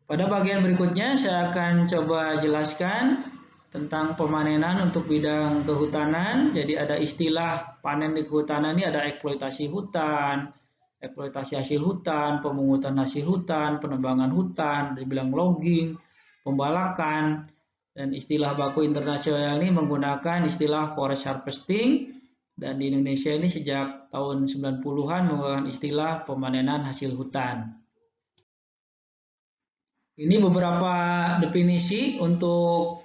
Pada bagian berikutnya saya akan coba jelaskan tentang pemanenan untuk bidang kehutanan. Jadi ada istilah panen di kehutanan ini ada eksploitasi hutan, eksploitasi hasil hutan, pemungutan hasil hutan, penebangan hutan, dibilang logging, pembalakan, dan istilah baku internasional ini menggunakan istilah forest harvesting, dan di Indonesia ini sejak tahun 90-an menggunakan istilah pemanenan hasil hutan. Ini beberapa definisi untuk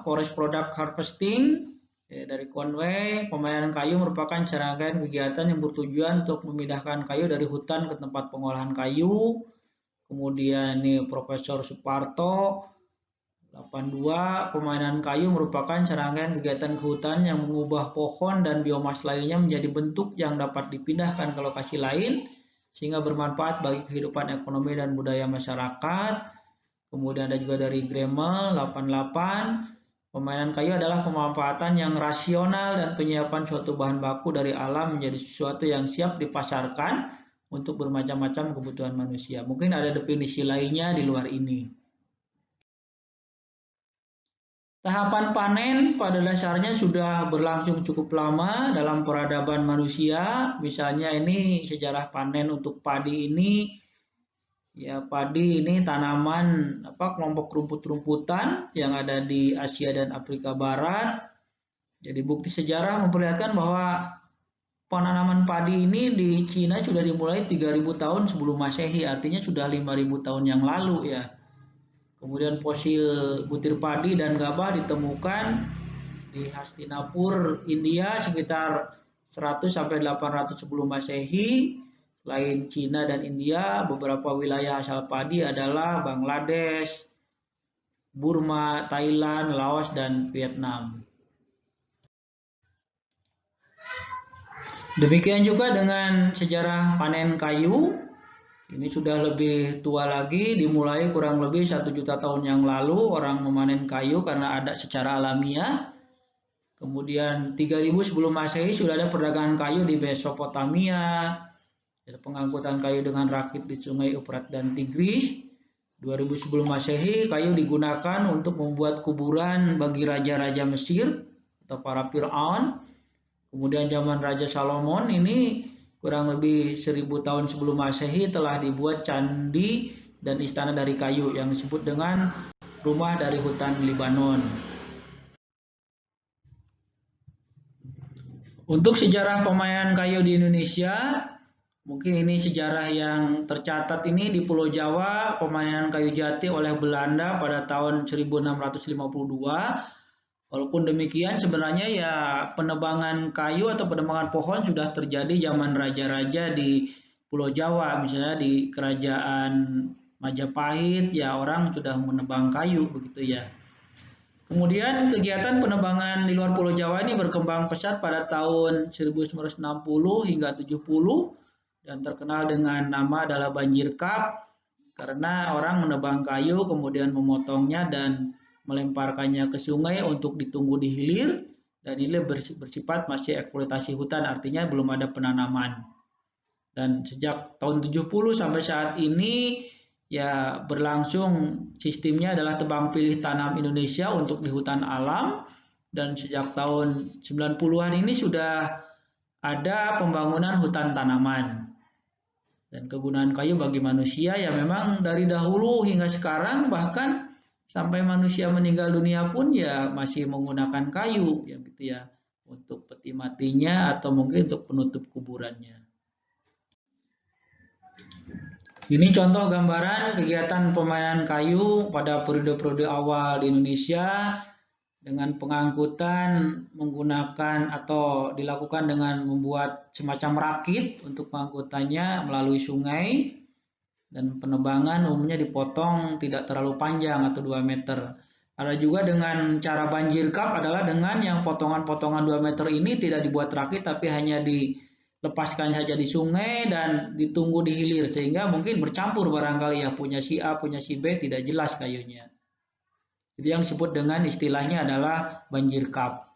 forest product harvesting dari Conway. Pemanenan kayu merupakan serangkaian kegiatan yang bertujuan untuk memindahkan kayu dari hutan ke tempat pengolahan kayu. Kemudian ini Profesor Suparto 82, pemanenan kayu merupakan serangkaian kegiatan kehutan yang mengubah pohon dan biomas lainnya menjadi bentuk yang dapat dipindahkan ke lokasi lain sehingga bermanfaat bagi kehidupan ekonomi dan budaya masyarakat. Kemudian ada juga dari Gremel 88, pemainan kayu adalah pemanfaatan yang rasional dan penyiapan suatu bahan baku dari alam menjadi sesuatu yang siap dipasarkan untuk bermacam-macam kebutuhan manusia. Mungkin ada definisi lainnya di luar ini. Tahapan panen pada dasarnya sudah berlangsung cukup lama dalam peradaban manusia. Misalnya ini sejarah panen untuk padi ini. Ya, padi ini tanaman kelompok rumput-rumputan yang ada di Asia dan Afrika Barat. Jadi bukti sejarah memperlihatkan bahwa penanaman padi ini di Cina sudah dimulai 3000 tahun sebelum Masehi, artinya sudah 5000 tahun yang lalu ya. Kemudian fosil butir padi dan gabah ditemukan di Hastinapur, India sekitar 100 sampai 800 sebelum Masehi. Selain Cina dan India, beberapa wilayah asal padi adalah Bangladesh, Burma, Thailand, Laos, dan Vietnam. Demikian juga dengan sejarah panen kayu. Ini sudah lebih tua lagi, dimulai kurang lebih 1 juta tahun yang lalu orang memanen kayu karena ada secara alamiah. Kemudian 3000 sebelum Masehi sudah ada perdagangan kayu di Mesopotamia, pengangkutan kayu dengan rakit di Sungai Efrat dan Tigris. 2000 sebelum Masehi kayu digunakan untuk membuat kuburan bagi raja-raja Mesir atau para Fir'aun. Kemudian zaman Raja Salomon ini kurang lebih 1000 tahun sebelum Masehi telah dibuat candi dan istana dari kayu yang disebut dengan rumah dari hutan Libanon. Untuk sejarah pemainan kayu di Indonesia, mungkin ini sejarah yang tercatat ini di Pulau Jawa, pemainan kayu jati oleh Belanda pada tahun 1652. Walaupun demikian sebenarnya ya penebangan kayu atau penebangan pohon sudah terjadi zaman raja-raja di Pulau Jawa, misalnya di Kerajaan Majapahit ya orang sudah menebang kayu begitu ya. Kemudian kegiatan penebangan di luar Pulau Jawa ini berkembang pesat pada tahun 1960 hingga 70 dan terkenal dengan nama adalah banjir kap karena orang menebang kayu kemudian memotongnya dan melemparkannya ke sungai untuk ditunggu di hilir, dan ini bersifat masih eksploitasi hutan, artinya belum ada penanaman. Dan sejak tahun 70 sampai saat ini ya berlangsung sistemnya adalah tebang pilih tanam Indonesia untuk di hutan alam, dan sejak tahun 90-an ini sudah ada pembangunan hutan tanaman. Dan kegunaan kayu bagi manusia ya memang dari dahulu hingga sekarang, bahkan sampai manusia meninggal dunia pun ya masih menggunakan kayu ya gitu ya untuk peti matinya atau mungkin untuk penutup kuburannya. Ini contoh gambaran kegiatan pemainan kayu pada periode-periode awal di Indonesia dengan pengangkutan menggunakan atau dilakukan dengan membuat semacam rakit untuk pengangkutannya melalui sungai. Dan penebangan umumnya dipotong tidak terlalu panjang atau 2 meter. Ada juga dengan cara banjir kap adalah dengan yang potongan-potongan 2 meter ini tidak dibuat rakit tapi hanya dilepaskan saja di sungai dan ditunggu di hilir sehingga mungkin bercampur barangkali ya punya si A, punya si B tidak jelas kayunya. Itu yang disebut dengan istilahnya adalah banjir kap.